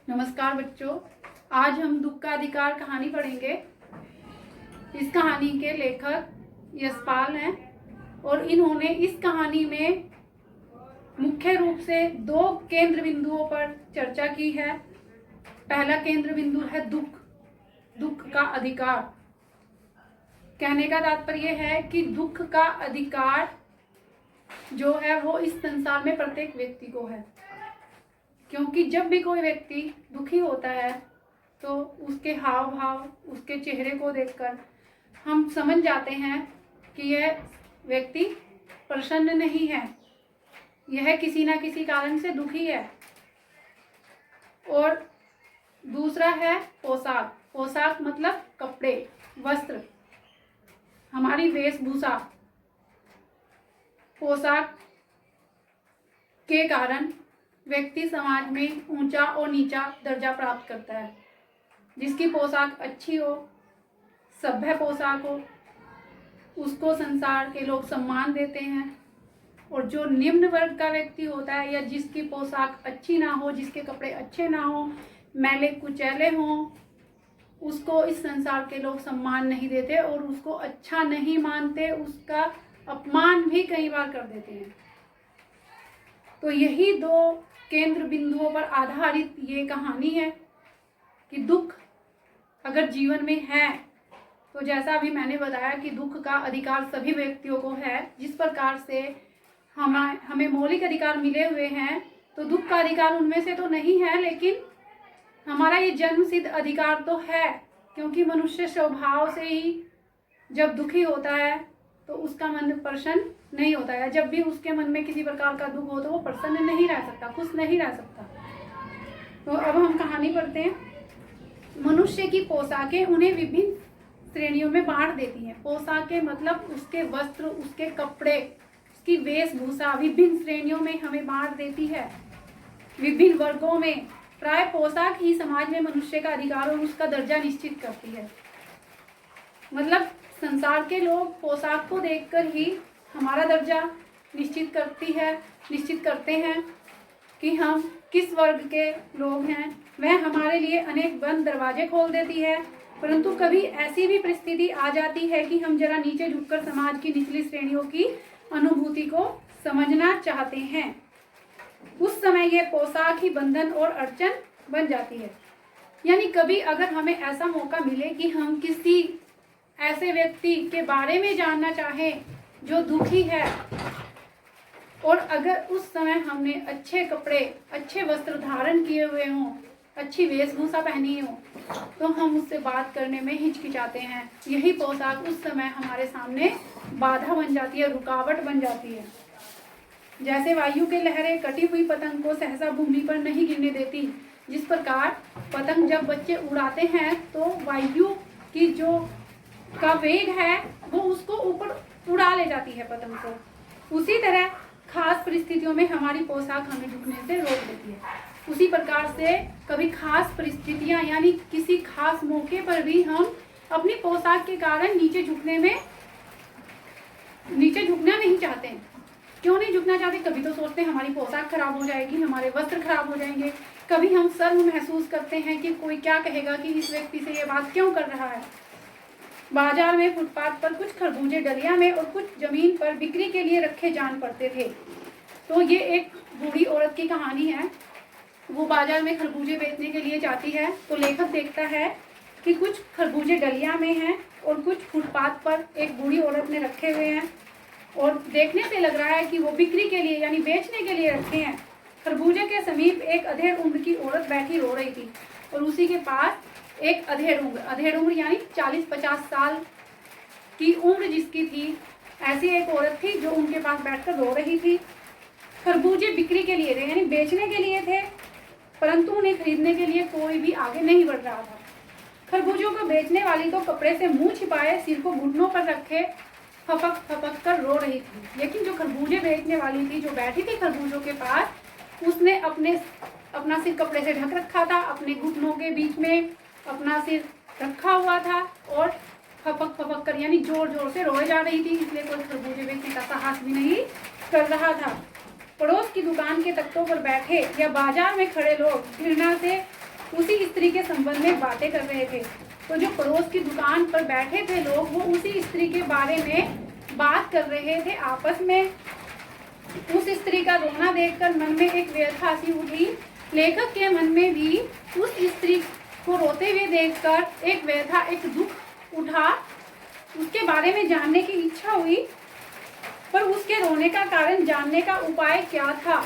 नमस्कार बच्चों, आज हम दुख का अधिकार कहानी पढ़ेंगे। इस कहानी के लेखक यशपाल हैं और इन्होंने इस कहानी में मुख्य रूप से दो केंद्र बिंदुओं पर चर्चा की है। पहला केंद्र बिंदु है दुख का अधिकार। कहने का तात्पर्य है कि दुख का अधिकार जो है वो इस संसार में प्रत्येक व्यक्ति को है, क्योंकि जब भी कोई व्यक्ति दुखी होता है तो उसके हाव भाव, उसके चेहरे को देखकर हम समझ जाते हैं कि यह व्यक्ति प्रसन्न नहीं है, यह किसी ना किसी कारण से दुखी है। और दूसरा है पोशाक मतलब कपड़े, वस्त्र, हमारी वेशभूषा। पोशाक के कारण व्यक्ति समाज में ऊंचा और नीचा दर्जा प्राप्त करता है। जिसकी पोशाक अच्छी हो, सभ्य पोशाक हो, उसको संसार के लोग सम्मान देते हैं। और जो निम्न वर्ग का व्यक्ति होता है या जिसकी पोशाक अच्छी ना हो, जिसके कपड़े अच्छे ना हो, मैले कुचैले हों, उसको इस संसार के लोग सम्मान नहीं देते और उसको अच्छा नहीं मानते, उसका अपमान भी कई बार कर देते हैं। तो यही दो केंद्र बिंदुओं पर आधारित ये कहानी है कि दुख अगर जीवन में है तो जैसा अभी मैंने बताया कि दुख का अधिकार सभी व्यक्तियों को है। जिस प्रकार से हमें मौलिक अधिकार मिले हुए हैं तो दुख का अधिकार उनमें से तो नहीं है, लेकिन हमारा ये जन्म सिद्ध अधिकार तो है, क्योंकि मनुष्य स्वभाव से ही जब दुखी होता है तो उसका मन प्रसन्न नहीं होता है। जब भी उसके मन में किसी प्रकार का दुख हो तो वो प्रसन्न नहीं रह सकता, खुश नहीं रह सकता। तो अब हम कहानी पढ़ते हैं। मनुष्य की पोशाकें उन्हें विभिन्न श्रेणियों में बांट देती हैं। पोशाकें मतलब उसके वस्त्र, उसके कपड़े, उसकी वेशभूषा विभिन्न श्रेणियों में हमें बांट देती है, विभिन्न वर्गों में। प्राय पोशाक ही समाज में मनुष्य का अधिकार और उसका दर्जा निश्चित करती है। मतलब संसार के लोग पोशाक को देखकर ही हमारा दर्जा निश्चित करते हैं कि हम किस वर्ग के लोग हैं। वह हमारे लिए अनेक बंद दरवाजे खोल देती है। परंतु कभी ऐसी भी परिस्थिति आ जाती है कि हम जरा नीचे झुककर समाज की निचली श्रेणियों की अनुभूति को समझना चाहते हैं। उस समय यह पोशाक ही बंधन और अड़चन बन जाती है। यानी कभी अगर हमें ऐसा मौका मिले कि हम किसी ऐसे व्यक्ति के बारे में जानना चाहें जो दुखी है, और अगर उस समय हमने अच्छे कपड़े, अच्छे वस्त्र धारण किए हुए हों, अच्छी वेशभूषा पहनी हो, तो हम उससे बात करने में हिचकिचाते हैं। यही पोशाक उस समय हमारे सामने बाधा बन जाती है, रुकावट बन जाती है। जैसे वायु की लहरें कटी हुई पतंग को सहसा भूमि पर नहीं गिरने देती, जिस प्रकार पतंग जब बच्चे उड़ाते हैं तो वायु की जो का वेग है वो उसको ऊपर उड़ा ले जाती है पतंग को। उसी तरह खास परिस्थितियों में हमारी पोशाक हमें झुकने से रोक देती है। उसी प्रकार से कभी खास परिस्थितियां यानी किसी खास मौके पर भी हम अपनी पोशाक के कारण नीचे झुकना नहीं चाहते। क्यों नहीं झुकना चाहते? कभी तो सोचते हैं हमारी पोशाक खराब हो जाएगी, हमारे वस्त्र खराब हो जाएंगे। कभी हम शर्म महसूस करते हैं कि कोई क्या कहेगा कि इस व्यक्ति से ये बात क्यों कर रहा है। बाजार में फुटपाथ पर कुछ खरबूजे डलिया में और कुछ जमीन पर बिक्री के लिए रखे जान पड़ते थे। तो ये एक बूढ़ी औरत की कहानी है। वो बाजार में खरबूजे बेचने के लिए जाती है तो लेखक देखता है कि कुछ खरबूजे डलिया में हैं और कुछ फुटपाथ पर एक बूढ़ी औरत ने रखे हुए हैं, और देखने से लग रहा है कि वो बिक्री के लिए यानी बेचने के लिए रखे हैं। खरबूजे के समीप एक अधेड़ उम्र की औरत बैठी रो रही थी और उसी के पास एक अधेड़ उम्र यानी 40-50 साल की उम्र जिसकी थी, ऐसी एक औरत थी जो उनके पास बैठकर रो रही थी। खरबूजे बिक्री के लिए थे यानी बेचने के लिए थे, परंतु उन्हें खरीदने के लिए कोई भी आगे नहीं बढ़ रहा था। खरबूजों को बेचने वाली तो कपड़े से मुंह छिपाए सिर को घुटनों पर रखे फपक कर रो रही थी, लेकिन जो खरबूजे बेचने वाली थी, जो बैठी थी खरबूजों के पास, उसने अपना सिर कपड़े से ढक रखा था, अपने घुटनों के बीच में अपना सिर रखा हुआ था और फपक कर यानी जोर जोर से रोए जा रही थी। इसलिए कोई खरबूजे बेचने का साहस भी नहीं कर रहा था। पड़ोस की दुकान के तख्तों पर बैठे या बाजार में खड़े लोग घृणा से उसी स्त्री के संबंध में बातें कर रहे थे। तो जो पड़ोस की दुकान पर बैठे थे लोग, वो उसी स्त्री के बारे में बात कर रहे थे आपस में। उस स्त्री का रोना देखकर मन में एक व्यथा सी उठी। लेखक के मन में भी उस स्त्री को रोते हुए देखकर एक व्यथा, एक दुख उठा। उसके बारे में जानने की इच्छा हुई, पर उसके रोने का कारण जानने का उपाय क्या था।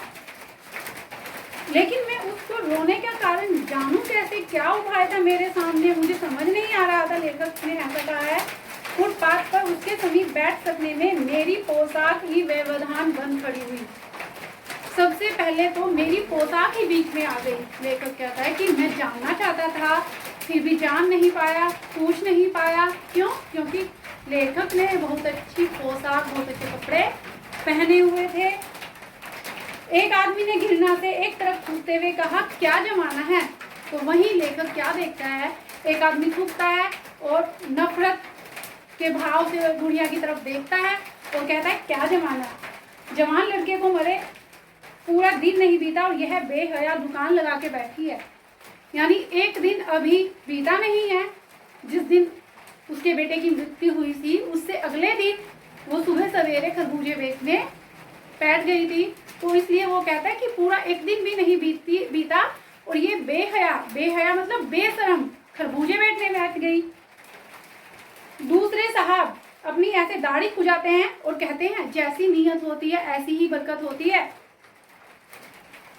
लेकिन मैं उसको रोने का कारण जानूं कैसे, क्या उपाय था मेरे सामने, मुझे समझ नहीं आ रहा था। लेखक ने ऐसा कहा है, फुटपाथ पर उसके समीप बैठ सकने में मेरी पोशाक ही व्यवधान बन खड़ी हुई। सबसे पहले तो मेरी पोशाक ही बीच में आ गई। लेखक कहता है कि मैं जानना चाहता था, फिर भी जान नहीं पाया, पूछ नहीं पाया। क्यों? क्योंकि लेखक ने बहुत अच्छी पोशाक, बहुत अच्छे कपड़े पहने हुए थे। एक आदमी ने घृणा से एक तरफ थूकते हुए कहा, क्या जमाना है। तो वहीं लेखक क्या देखता है, एक आदमी थूकता है और नफरत के भाव से गुड़िया की तरफ देखता है और कहता है, क्या जमाना। जवान लड़के को मरे पूरा दिन नहीं बीता और यह बेहया दुकान लगा के बैठी है। यानी एक दिन अभी बीता नहीं है जिस दिन उसके बेटे की मृत्यु हुई थी, उससे अगले दिन वो सुबह सवेरे खरबूजे बेचने बैठ गई थी। तो इसलिए वो कहता है कि पूरा एक दिन भी नहीं बीता और ये बेहया मतलब बेशरम खरबूजे बेचने बैठ गई। दूसरे साहब अपनी ऐसे दाढ़ी खुजाते हैं और कहते हैं, जैसी नीयत होती है ऐसी ही बरकत होती है।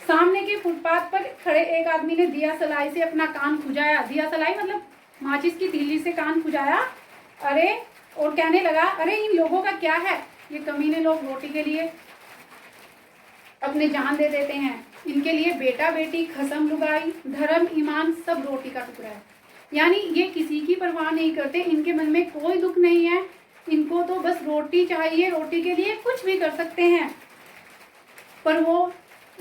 सामने के फुटपाथ पर खड़े एक आदमी ने दिया सलाई से अपना कान खुजाया। दिया सलाई मतलब माचिस की तीली से कान खुजाया। अरे, और कहने लगा, अरे इन लोगों का क्या है, ये कमीने लोग रोटी के लिए अपने जान दे देते हैं। इनके लिए बेटा बेटी, खसम लुगाई, धर्म, ईमान सब रोटी का टुकड़ा है। यानी ये किसी की परवाह नहीं करते, इनके मन में कोई दुख नहीं है, इनको तो बस रोटी चाहिए, रोटी के लिए कुछ भी कर सकते हैं। पर वो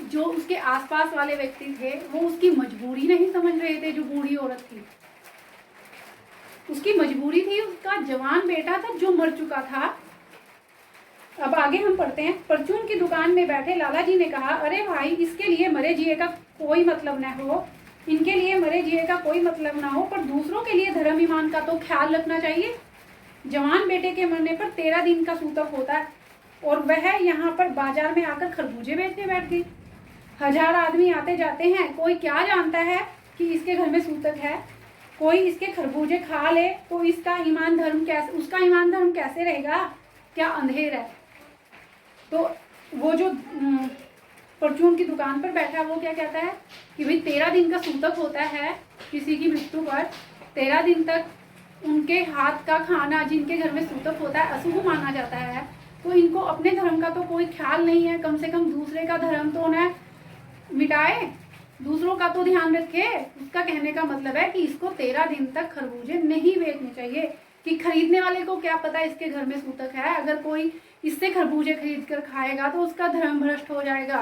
जो उसके आसपास वाले व्यक्ति थे, वो उसकी मजबूरी नहीं समझ रहे थे। जो बूढ़ी औरत थी, उसकी मजबूरी थी, उसका जवान बेटा था जो मर चुका था। अब आगे हम पढ़ते हैं। परचून की दुकान में बैठे लाला जी ने कहा, अरे भाई, इसके लिए मरे जिए का कोई मतलब न हो, इनके लिए मरे जिए का कोई मतलब ना हो, पर दूसरों के लिए धर्म ईमान का तो ख्याल रखना चाहिए। जवान बेटे के मरने पर 13 दिन का सूतक होता है और वह यहाँ पर बाजार में आकर खरबूजे बेचने बैठ गई। 1000 आदमी आते जाते हैं, कोई क्या जानता है कि इसके घर में सूतक है। कोई इसके खरबूजे खा ले तो इसका ईमान धर्म कैसे, उसका ईमान धर्म कैसे रहेगा, क्या अंधेर है। तो वो जो परचून की दुकान पर बैठा, वो क्या कहता है कि भाई 13 दिन का सूतक होता है किसी की मृत्यु पर। 13 दिन तक उनके हाथ का खाना, जिनके घर में सूतक होता है, अशुभ माना जाता है। तो इनको अपने धर्म का तो कोई ख्याल नहीं है, कम से कम दूसरे का धर्म तो उन्हें मिटाए, दूसरों का तो ध्यान रखे। उसका कहने का मतलब है कि इसको 13 दिन तक खरबूजे नहीं बेचने चाहिए। कि खरीदने वाले को क्या पता इसके घर में सूतक है, अगर कोई इससे खरबूजे खरीद कर खाएगा तो उसका धर्म भ्रष्ट हो जाएगा।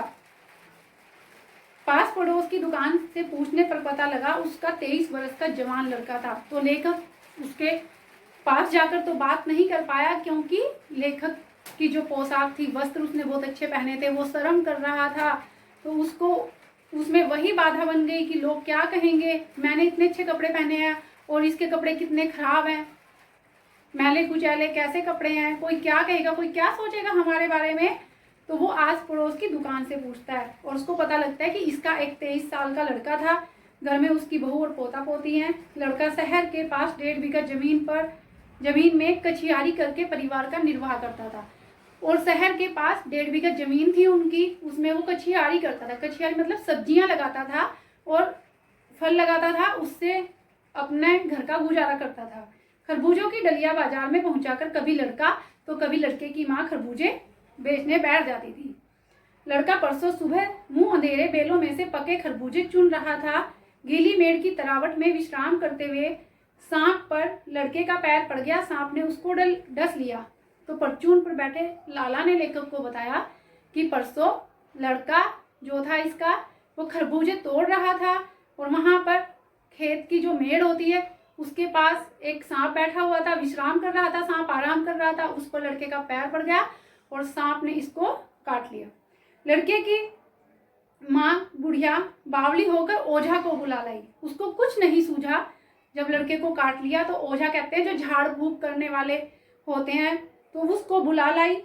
पास पड़ोस की दुकान से पूछने पर पता लगा उसका 23 वर्ष का जवान लड़का था। तो लेखक उसके पास जाकर तो बात नहीं कर पाया, क्योंकि लेखक की जो पोशाक थी, वस्त्र उसने बहुत अच्छे पहने थे, वो शर्म कर रहा था। तो उसको उसमें वही बाधा बन गई कि लोग क्या कहेंगे, मैंने इतने अच्छे कपड़े पहने हैं और इसके कपड़े कितने खराब हैं, मैले कुचैले कैसे कपड़े हैं, कोई क्या कहेगा, कोई क्या सोचेगा हमारे बारे में। तो वो आस पड़ोस की दुकान से पूछता है और उसको पता लगता है कि इसका एक 23 साल का लड़का था, घर में उसकी बहू और पोता पोती हैं। लड़का शहर के पास 1.5 बीघा जमीन में कचियारी करके परिवार का निर्वाह करता था। और शहर के पास 1.5 बीघा जमीन थी उनकी, उसमें वो कचियारी करता था। कचियारी मतलब सब्जियां लगाता था और फल लगाता था, उससे अपने घर का गुजारा करता था। खरबूजों की डलिया बाजार में पहुंचाकर कभी लड़का तो कभी लड़के की माँ खरबूजे बेचने बैठ जाती थी। लड़का परसों सुबह मुंह अंधेरे बेलों में से पके खरबूजे चुन रहा था। गीली मेड़ की तरावट में विश्राम करते हुए सांप पर लड़के का पैर पड़ गया। सांप ने उसको डस लिया। तो परचून पर बैठे लाला ने लेखक को बताया कि परसों लड़का जो था इसका, वो खरबूजे तोड़ रहा था और वहां पर खेत की जो मेड़ होती है उसके पास एक सांप बैठा हुआ था, विश्राम कर रहा था। सांप आराम कर रहा था, उस पर लड़के का पैर पड़ गया और सांप ने इसको काट लिया। लड़के की माँ बुढ़िया बावली होकर ओझा को बुला लाई। उसको कुछ नहीं सूझा। जब लड़के को काट लिया तो ओझा कहते हैं जो झाड़ फूंक करने वाले होते हैं, तो उसको बुला लाई।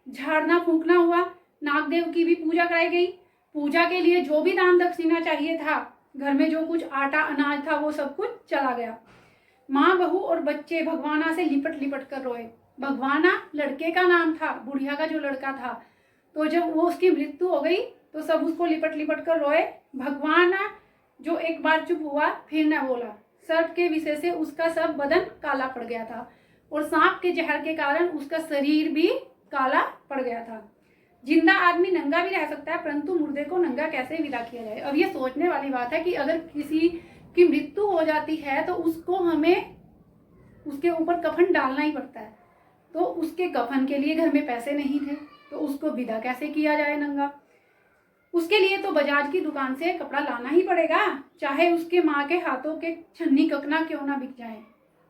झाड़ना फूंकना हुआ, नागदेव की भी पूजा कराई गई। पूजा के लिए जो भी दान दक्षिणा चाहिए था, घर में जो कुछ आटा अनाज था, वो सब कुछ चला गया। माँ बहू और बच्चे भगवाना से लिपट लिपट कर रोए। भगवाना लड़के का नाम था, बुढ़िया का जो लड़का था। तो जब वो उसकी मृत्यु हो गई तो सब उसको लिपट लिपट कर रोए। भगवाना जो एक बार चुप हुआ, फिर न बोला। सर्प के विषय से उसका सब बदन काला पड़ गया था और सांप के जहर के कारण उसका शरीर भी काला पड़ गया था। जिंदा आदमी नंगा भी रह सकता है, परंतु मुर्दे को नंगा कैसे विदा किया जाए। अब ये सोचने वाली बात है कि अगर किसी की मृत्यु हो जाती है तो उसको हमें उसके ऊपर कफन डालना ही पड़ता है। तो उसके कफन के लिए घर में पैसे नहीं थे, तो उसको विदा कैसे किया जाए नंगा। उसके लिए तो बजाज की दुकान से कपड़ा लाना ही पड़ेगा, चाहे उसके माँ के हाथों के छन्नी ककना क्यों ना बिक जाए।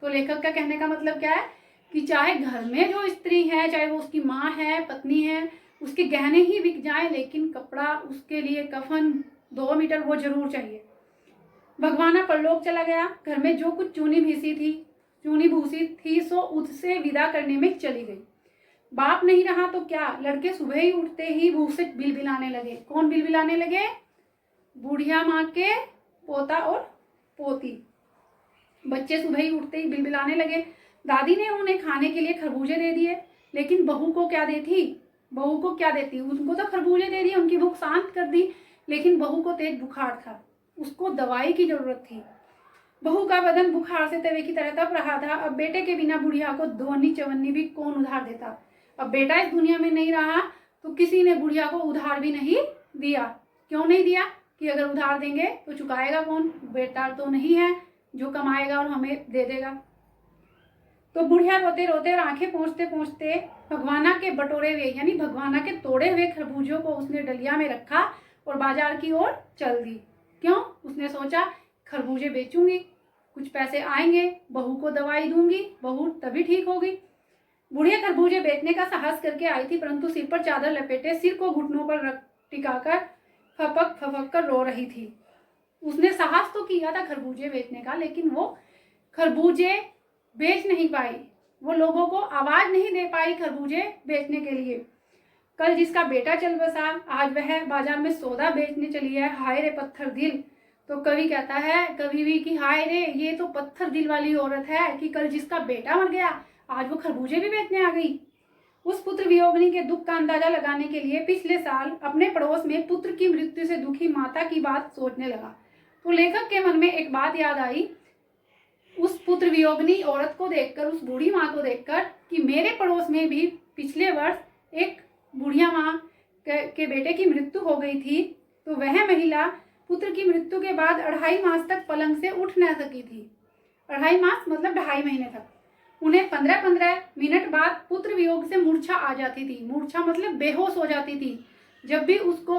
तो लेखक का कहने का मतलब क्या है कि चाहे घर में जो स्त्री है, चाहे वो उसकी माँ है, पत्नी है, उसके गहने ही बिक जाए, लेकिन कपड़ा, उसके लिए कफन 2 मीटर वो जरूर चाहिए। भगवाना परलोक चला गया। घर में जो कुछ चूनी भूसी थी सो उससे विदा करने में चली गई। बाप नहीं रहा तो क्या, लड़के सुबह ही उठते ही भूख से बिलबिलाने लगे। कौन बिलबिलाने लगे? बुढ़िया माँ के पोता और पोती। बच्चे सुबह ही उठते ही बिलबिलाने लगे। दादी ने उन्हें खाने के लिए खरबूजे दे दिए, लेकिन बहू को क्या देती? उनको तो खरबूजे दे दिए, उनकी भूख शांत कर दी, लेकिन बहू को तेज बुखार था, उसको दवाई की जरूरत थी। बहू का बदन बुखार से तवे की तरह तप रहा था। अब बेटे के बिना बुढ़िया को दोनी चवन्नी भी कौन उधार देता। अब बेटा इस दुनिया में नहीं रहा तो किसी ने बुढ़िया को उधार भी नहीं दिया। क्यों नहीं दिया? कि अगर उधार देंगे तो चुकाएगा कौन? बेटा तो नहीं है जो कमाएगा और हमें दे देगा। तो बुढ़िया रोते रोते और आंखें पोंछते पोंछते भगवाना के बटोरे हुए यानी भगवाना के तोड़े हुए खरबूजों को उसने डलिया में रखा और बाजार की ओर चल दी। क्यों? उसने सोचा खरबूजे बेचूंगी, कुछ पैसे आएंगे, बहू को दवाई दूंगी, बहू तभी ठीक होगी। बुढ़िया खरबूजे बेचने का साहस करके आई थी, परंतु सिर पर चादर लपेटे, सिर को घुटनों पर टिकाकर फपक फपक कर रो रही थी। उसने साहस तो किया था खरबूजे बेचने का, लेकिन वो खरबूजे बेच नहीं पाई, वो लोगों को आवाज नहीं दे पाई खरबूजे बेचने के लिए। कल जिसका बेटा चल बसा, आज वह बाजार में सौदा बेचने चली है। हाय रे पत्थर दिल। तो कवि कहता है कभी भी कि हाय रे, ये तो पत्थर दिल वाली औरत है कि कल जिसका बेटा मर गया, आज वो खरबूजे भी बेचने आ गई। उस पुत्र वियोगिनी के दुख का अंदाजा लगाने के लिए पिछले साल अपने पड़ोस में पुत्र की मृत्यु से दुखी माता की बात सोचने लगा। तो लेखक के मन में एक बात याद आई, उस पुत्र वियोगिनी औरत को देखकर, उस बूढ़ी माँ को देखकर, कि मेरे पड़ोस में भी पिछले वर्ष एक बुढ़िया माँ के बेटे की मृत्यु हो गई थी। तो वह महिला पुत्र की मृत्यु के बाद 2.5 मास तक पलंग से उठ न सकी थी। 2.5 मास मतलब 2.5 महीने तक। उन्हें 15-15 मिनट बाद पुत्र वियोग से मूर्छा आ जाती थी। मूर्छा मतलब बेहोश हो जाती थी। जब भी उसको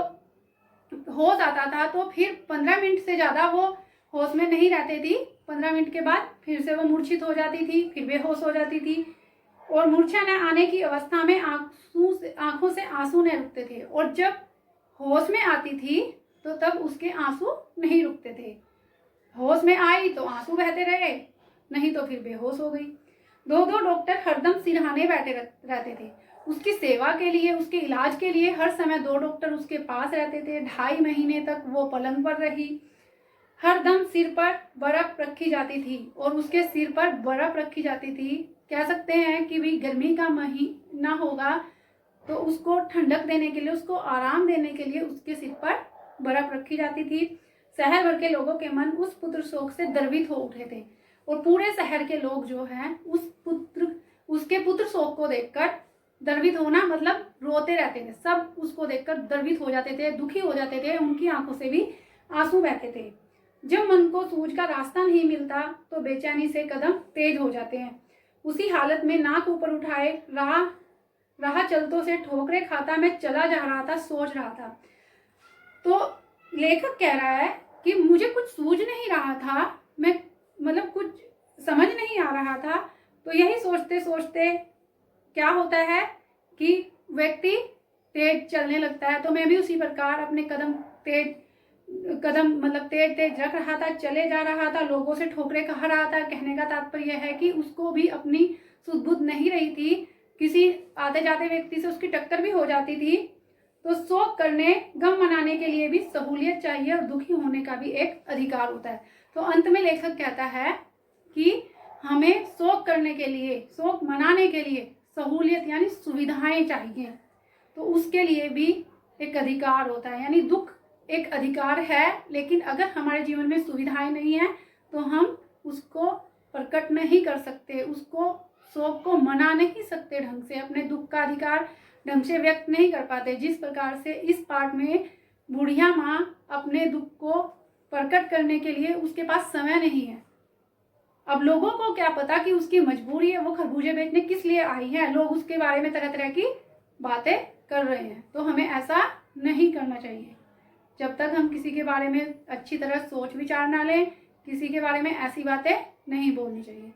होश आता था तो फिर 15 मिनट से ज़्यादा वो होश में नहीं रहती थी। 15 मिनट के बाद फिर से वो मूर्छित हो जाती थी, फिर बेहोश हो जाती थी। और मूर्छा न आने की अवस्था में आंखों से आंसू न रुकते थे, और जब होश में आती थी तो तब उसके आंसू नहीं रुकते थे। होश में आई तो आंसू बहते रहे, नहीं तो फिर बेहोश हो गई। 2 डॉक्टर हरदम सिरहाने बैठे रहते थे। उसकी सेवा के लिए, उसके इलाज के लिए हर समय 2 डॉक्टर उसके पास रहते थे। 2.5 महीने तक वो पलंग पर रही। हर दम सिर पर बर्फ रखी जाती थी और उसके सिर पर बर्फ रखी जाती थी। कह सकते हैं कि भी गर्मी का महीना होगा तो उसको ठंडक देने के लिए, उसको आराम देने के लिए उसके सिर पर बर्फ रखी जाती थी। शहर भर के लोगों के मन उस पुत्र शोक से द्रवित हो उठे थे, और पूरे शहर के लोग जो हैं उसके पुत्र शोक को देखकर, द्रवित होना मतलब रोते रहते थे, सब उसको देखकर द्रवित हो जाते थे, दुखी हो जाते थे, उनकी आंखों से भी आंसू बहते थे। जब मन को सूझ का रास्ता नहीं मिलता तो बेचैनी से कदम तेज हो जाते हैं। उसी हालत में नाक ऊपर उठाए राह चलतों से ठोकरे खाता मैं चला जा रहा था, सोच रहा था। तो लेखक कह रहा है कि मुझे कुछ सूझ नहीं रहा था, मैं मतलब कुछ समझ नहीं आ रहा था। तो यही सोचते सोचते क्या होता है कि व्यक्ति तेज चलने लगता है। तो मैं भी उसी प्रकार अपने कदम तेज कदम मतलब तेज रख रहा था, चले जा रहा था, लोगों से ठोकरे खा रहा था। कहने का तात्पर्य है कि उसको भी अपनी सुध बुध नहीं रही थी, किसी आते जाते व्यक्ति से उसकी टक्कर भी हो जाती थी। तो शोक करने, गम मनाने के लिए भी सहूलियत चाहिए और दुखी होने का भी एक अधिकार होता है। तो अंत में लेखक कहता है कि हमें शोक करने के लिए, शोक मनाने के लिए सहूलियत यानी सुविधाएं चाहिए। तो उसके लिए भी एक अधिकार होता है, यानी दुख एक अधिकार है, लेकिन अगर हमारे जीवन में सुविधाएं नहीं है तो हम उसको प्रकट नहीं कर सकते, उसको शोक को मना नहीं सकते ढंग से, अपने दुख का अधिकार ढंग से व्यक्त नहीं कर पाते। जिस प्रकार से इस पाठ में बुढ़िया माँ अपने दुख को प्रकट करने के लिए उसके पास समय नहीं है। अब लोगों को क्या पता कि उसकी मजबूरी है, वो खरबूजे बेचने किस लिए आई है, लोग उसके बारे में तरह तरह की बातें कर रहे हैं। तो हमें ऐसा नहीं करना चाहिए। जब तक हम किसी के बारे में अच्छी तरह सोच विचार ना लें, किसी के बारे में ऐसी बातें नहीं बोलनी चाहिए।